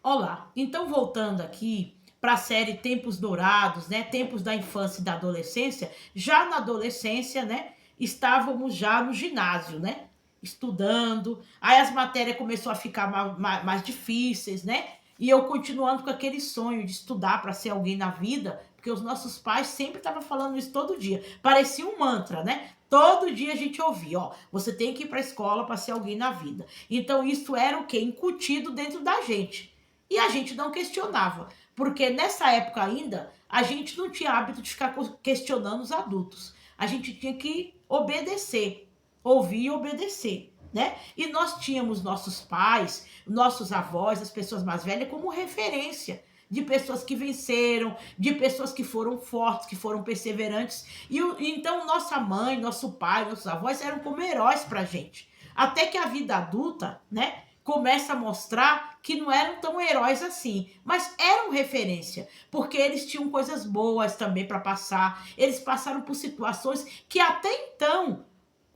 Olá, então voltando aqui para a série Tempos Dourados, né? Tempos da infância e da adolescência. Já na adolescência, né? Estávamos já no ginásio, né? Estudando. Aí as matérias começou a ficar mais difíceis, né? E eu continuando com aquele sonho de estudar para ser alguém na vida, porque os nossos pais sempre estavam falando isso todo dia. Parecia um mantra, né? Todo dia a gente ouvia, ó, você tem que ir para a escola para ser alguém na vida. Então isso era o quê? Incutido dentro da gente. E a gente não questionava, porque nessa época ainda a gente não tinha hábito de ficar questionando os adultos. A gente tinha que obedecer, ouvir e obedecer, né? E nós tínhamos nossos pais, nossos avós, as pessoas mais velhas como referência de pessoas que venceram, de pessoas que foram fortes, que foram perseverantes. Então nossa mãe, nosso pai, nossos avós eram como heróis pra gente. Até que a vida adulta, né, começa a mostrar que não eram tão heróis assim, mas eram referência, porque eles tinham coisas boas também para passar, eles passaram por situações que até então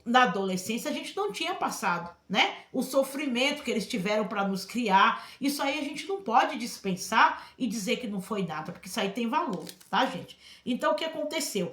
na adolescência a gente não tinha passado, né? O sofrimento que eles tiveram para nos criar, isso aí a gente não pode dispensar e dizer que não foi nada, porque isso aí tem valor, tá, gente? Então o que aconteceu?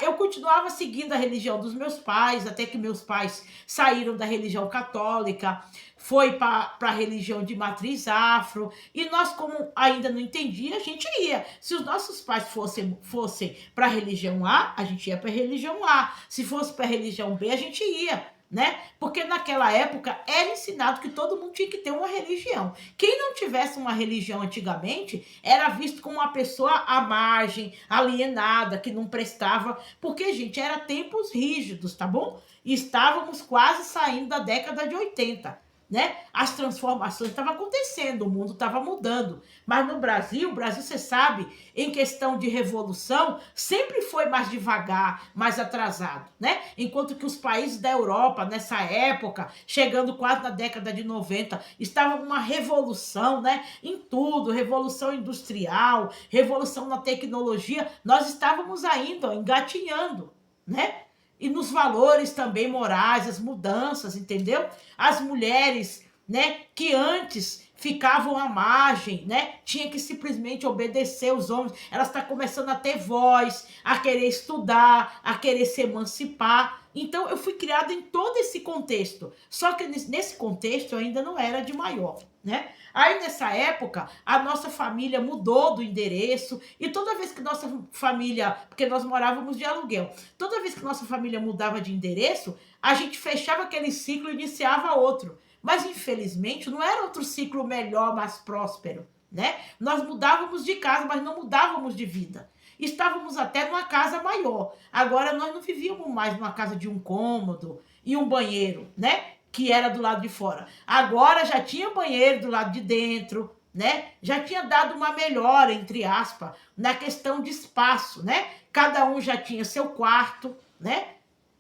Eu continuava seguindo a religião dos meus pais, até que meus pais saíram da religião católica, foi para a religião de matriz afro, e nós, como ainda não entendia, a gente ia. Se os nossos pais fossem para a religião A, a gente ia para a religião A. Se fosse para a religião B, a gente ia, né? Porque naquela época era ensinado que todo mundo tinha que ter uma religião. Quem não tivesse uma religião antigamente era visto como uma pessoa à margem, alienada, que não prestava, porque, gente, era tempos rígidos, tá bom? E estávamos quase saindo da década de 80, né? As transformações estavam acontecendo, o mundo estava mudando. Mas no Brasil, você sabe, em questão de revolução, sempre foi mais devagar, mais atrasado, né? Enquanto que os países da Europa, nessa época, chegando quase na década de 90, estavam uma revolução, né? Em tudo, revolução industrial, revolução na tecnologia, nós estávamos ainda ó, engatinhando, né? E nos valores também morais, as mudanças, entendeu? As mulheres, né, que antes ficavam à margem, né, tinha que simplesmente obedecer os homens, elas estão começando a ter voz, a querer estudar, a querer se emancipar. Então eu fui criada em todo esse contexto, só que nesse contexto eu ainda não era de maior, né? Aí nessa época a nossa família mudou do endereço e toda vez que nossa família, porque nós morávamos de aluguel, toda vez que nossa família mudava de endereço, a gente fechava aquele ciclo e iniciava outro. Mas infelizmente não era outro ciclo melhor, mais próspero, né? Nós mudávamos de casa, mas não mudávamos de vida. Estávamos até numa casa maior. Agora nós não vivíamos mais numa casa de um cômodo e um banheiro, né? Que era do lado de fora. Agora já tinha banheiro do lado de dentro, né? Já tinha dado uma melhora, entre aspas, na questão de espaço, né? Cada um já tinha seu quarto, né?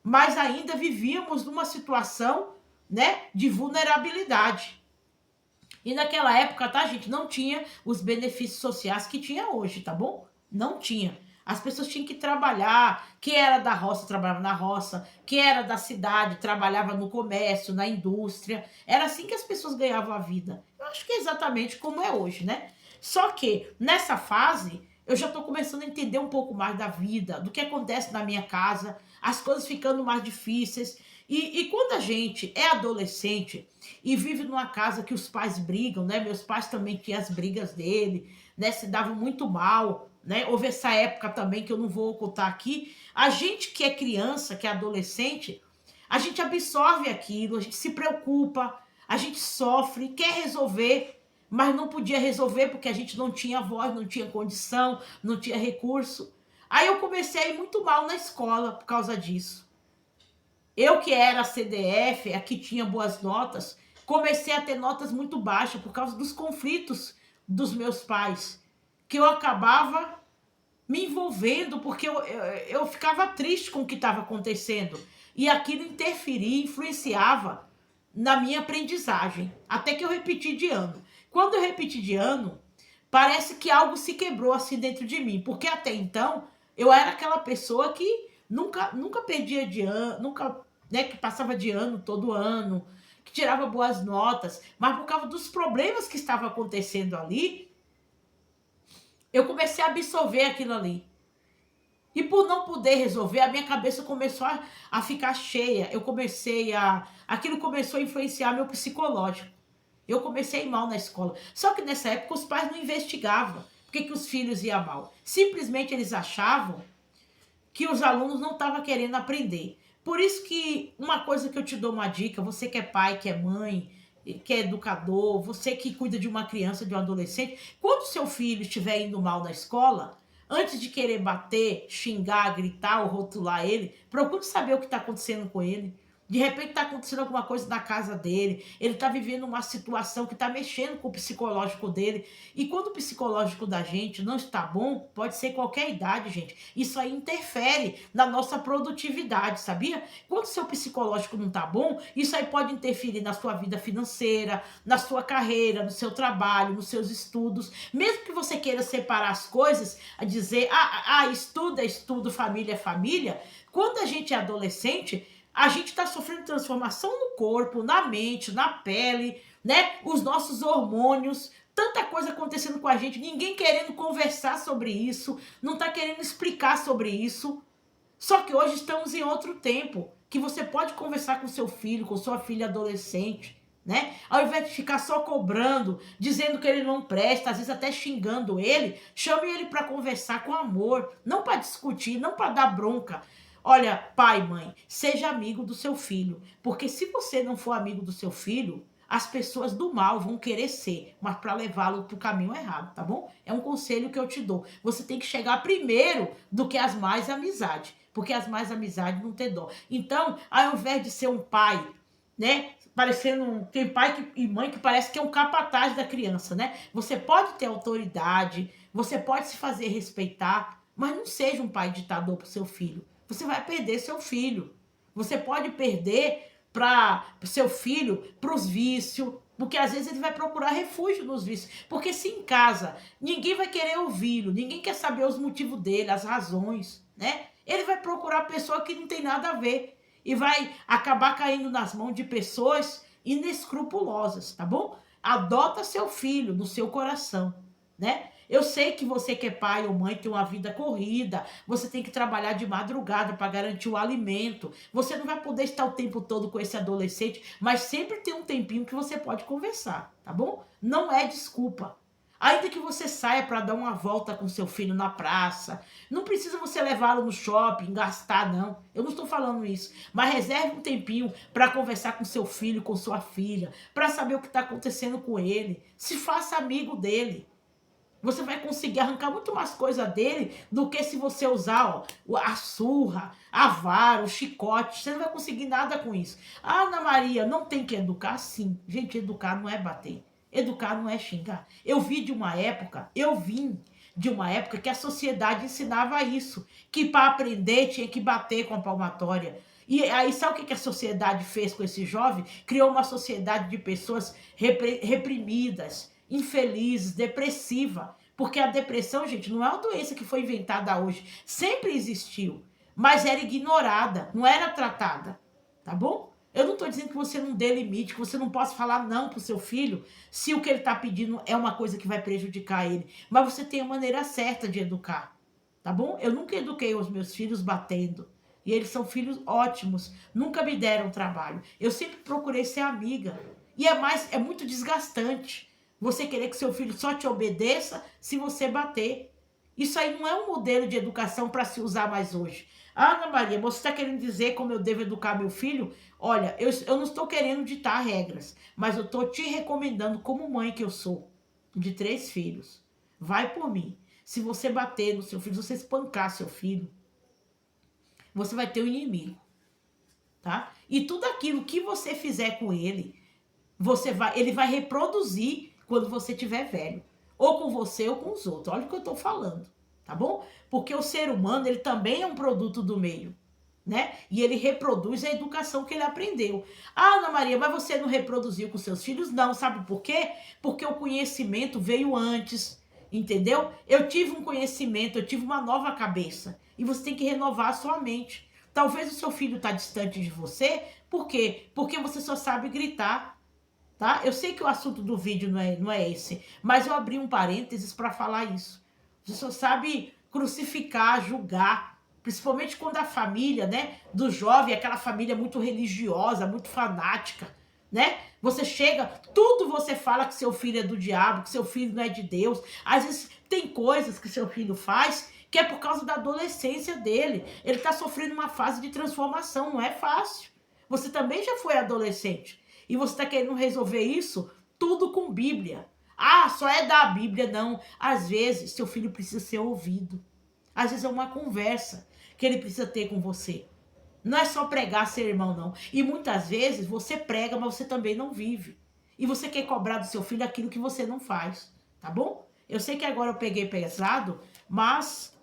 Mas ainda vivíamos numa situação, né, de vulnerabilidade. E naquela época, tá, gente, não tinha os benefícios sociais que tinha hoje, tá bom? Não tinha. As pessoas tinham que trabalhar. Quem era da roça trabalhava na roça, quem era da cidade trabalhava no comércio, na indústria. Era assim que as pessoas ganhavam a vida. Eu acho que é exatamente como é hoje, né? Só que nessa fase eu já estou começando a entender um pouco mais da vida, do que acontece na minha casa, as coisas ficando mais difíceis. E quando a gente é adolescente e vive numa casa que os pais brigam, né? Meus pais também tinham as brigas dele, né? Se davam muito mal, né? Houve essa época também que eu não vou ocultar aqui. A gente que é criança, que é adolescente, a gente absorve aquilo, a gente se preocupa, a gente sofre, quer resolver, mas não podia resolver porque a gente não tinha voz, não tinha condição, não tinha recurso. Aí eu comecei a ir muito mal na escola por causa disso. Eu que era CDF, a que tinha boas notas, comecei a ter notas muito baixas por causa dos conflitos dos meus pais, que eu acabava me envolvendo porque eu ficava triste com o que estava acontecendo. E aquilo interferia, influenciava na minha aprendizagem, até que eu repeti de ano. Quando eu repeti de ano, parece que algo se quebrou assim dentro de mim, porque até então eu era aquela pessoa que nunca perdia de ano, nunca, né, que passava de ano todo ano. que tirava boas notas, mas por causa dos problemas que estavam acontecendo ali, eu comecei a absorver aquilo ali. E por não poder resolver, a minha cabeça começou a ficar cheia. Aquilo começou a influenciar meu psicológico. Eu comecei a ir mal na escola. Só que nessa época os pais não investigavam por que os filhos iam mal. Simplesmente eles achavam que os alunos não estavam querendo aprender. Por isso que uma coisa que eu te dou uma dica, você que é pai, que é mãe, que é educador, você que cuida de uma criança, de um adolescente, quando seu filho estiver indo mal na escola, antes de querer bater, xingar, gritar ou rotular ele, procure saber o que está acontecendo com ele. De repente está acontecendo alguma coisa na casa dele, ele está vivendo uma situação que está mexendo com o psicológico dele. E quando o psicológico da gente não está bom, pode ser qualquer idade, gente. Isso aí interfere na nossa produtividade, sabia? Quando o seu psicológico não está bom, isso aí pode interferir na sua vida financeira, na sua carreira, no seu trabalho, nos seus estudos. Mesmo que você queira separar as coisas, a dizer, estudo é estudo, família é família. Quando a gente é adolescente, a gente está sofrendo transformação no corpo, na mente, na pele, né? Os nossos hormônios, tanta coisa acontecendo com a gente, ninguém querendo conversar sobre isso, não está querendo explicar sobre isso. Só que hoje estamos em outro tempo, que você pode conversar com seu filho, com sua filha adolescente, né? Ao invés de ficar só cobrando, dizendo que ele não presta, às vezes até xingando ele, chame ele para conversar com amor, não para discutir, não para dar bronca. Olha, pai, mãe, seja amigo do seu filho, porque se você não for amigo do seu filho, as pessoas do mal vão querer ser, mas para levá-lo para o caminho errado, tá bom? É um conselho que eu te dou. Você tem que chegar primeiro do que as mais amizades, porque as mais amizades não tem dó. Então, ao invés de ser um pai, né, tem pai e mãe que parece que é um capataz da criança, né? Você pode ter autoridade, você pode se fazer respeitar, mas não seja um pai ditador para o seu filho. Você vai perder seu filho. Você pode perder para seu filho para os vícios, porque às vezes ele vai procurar refúgio nos vícios. Porque se em casa ninguém vai querer ouvi-lo, ninguém quer saber os motivos dele, as razões, né? Ele vai procurar pessoa que não tem nada a ver e vai acabar caindo nas mãos de pessoas inescrupulosas, tá bom? Adota seu filho no seu coração, né? Eu sei que você que é pai ou mãe tem uma vida corrida, você tem que trabalhar de madrugada para garantir o alimento. Você não vai poder estar o tempo todo com esse adolescente, mas sempre tem um tempinho que você pode conversar, tá bom? Não é desculpa. Ainda que você saia para dar uma volta com seu filho na praça, não precisa você levá-lo no shopping, gastar, não. Eu não estou falando isso. Mas reserve um tempinho para conversar com seu filho, com sua filha, para saber o que está acontecendo com ele. Se faça amigo dele. Você vai conseguir arrancar muito mais coisa dele do que se você usar a surra, a vara, o chicote. Você não vai conseguir nada com isso. Ah, Ana Maria, não tem que educar? Sim. Gente, educar não é bater. Educar não é xingar. Eu vim de uma época que a sociedade ensinava isso. Que para aprender tinha que bater com a palmatória. E aí, sabe o que a sociedade fez com esse jovem? Criou uma sociedade de pessoas reprimidas, infeliz, depressiva. Porque a depressão, gente, não é uma doença que foi inventada hoje. Sempre existiu. Mas era ignorada, não era tratada. Tá bom? Eu não estou dizendo que você não dê limite, que você não possa falar não pro seu filho, se o que ele está pedindo é uma coisa que vai prejudicar ele. Mas você tem a maneira certa de educar. Tá bom? Eu nunca eduquei os meus filhos batendo. E eles são filhos ótimos. Nunca me deram trabalho. Eu sempre procurei ser amiga. E é muito desgastante você querer que seu filho só te obedeça se você bater. Isso aí não é um modelo de educação para se usar mais hoje. Ah, Ana Maria, você está querendo dizer como eu devo educar meu filho? Olha, eu não estou querendo ditar regras, mas eu estou te recomendando como mãe que eu sou, de 3 filhos. Vai por mim. Se você bater no seu filho, se você espancar seu filho, você vai ter um inimigo, tá? E tudo aquilo que você fizer com ele, ele vai reproduzir quando você estiver velho. Ou com você ou com os outros. Olha o que eu estou falando, tá bom? Porque o ser humano, ele também é um produto do meio, né? E ele reproduz a educação que ele aprendeu. Ah, Ana Maria, mas você não reproduziu com seus filhos? Não, sabe por quê? Porque o conhecimento veio antes, entendeu? Eu tive um conhecimento, eu tive uma nova cabeça. E você tem que renovar a sua mente. Talvez o seu filho está distante de você, por quê? Porque você só sabe gritar, tá? Eu sei que o assunto do vídeo não é esse, mas eu abri um parênteses para falar isso. Você só sabe crucificar, julgar, principalmente quando a família, né, do jovem, é aquela família muito religiosa, muito fanática, né? Você chega, tudo você fala que seu filho é do diabo, que seu filho não é de Deus. Às vezes tem coisas que seu filho faz que é por causa da adolescência dele. Ele está sofrendo uma fase de transformação, não é fácil. Você também já foi adolescente. E você está querendo resolver isso tudo com Bíblia. Ah, só é da Bíblia, não. Às vezes, seu filho precisa ser ouvido. Às vezes é uma conversa que ele precisa ter com você. Não é só pregar ser irmão, não. E muitas vezes você prega, mas você também não vive. E você quer cobrar do seu filho aquilo que você não faz, tá bom? Eu sei que agora eu peguei pesado, mas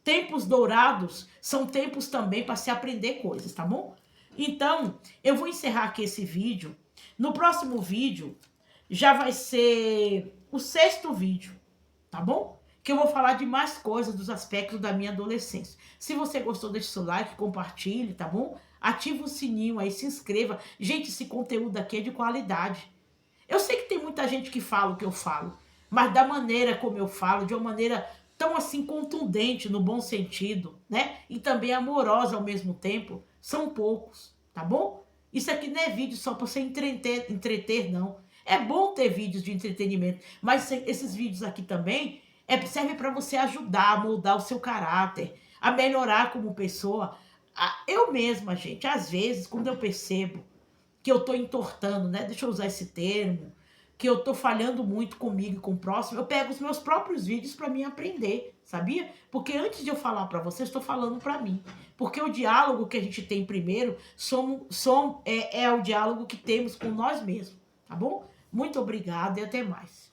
tempos dourados são tempos também para se aprender coisas, tá bom? Então, eu vou encerrar aqui esse vídeo. No próximo vídeo, já vai ser o 6º vídeo, tá bom? Que eu vou falar de mais coisas dos aspectos da minha adolescência. Se você gostou, deixe seu like, compartilhe, tá bom? Ativa o sininho aí, se inscreva. Gente, esse conteúdo aqui é de qualidade. Eu sei que tem muita gente que fala o que eu falo, mas da maneira como eu falo, de uma maneira tão assim contundente, no bom sentido, né? E também amorosa ao mesmo tempo, são poucos, tá bom? Isso aqui não é vídeo só para você entreter, não. É bom ter vídeos de entretenimento, mas esses vídeos aqui também servem para você ajudar a moldar o seu caráter, a melhorar como pessoa. Eu mesma, gente, às vezes, quando eu percebo que eu tô entortando, né? Deixa eu usar esse termo, que eu tô falhando muito comigo e com o próximo, eu pego os meus próprios vídeos para mim aprender, sabia? Porque antes de eu falar para vocês, estou falando para mim. Porque o diálogo que a gente tem primeiro é o diálogo que temos com nós mesmos, tá bom? Muito obrigada e até mais.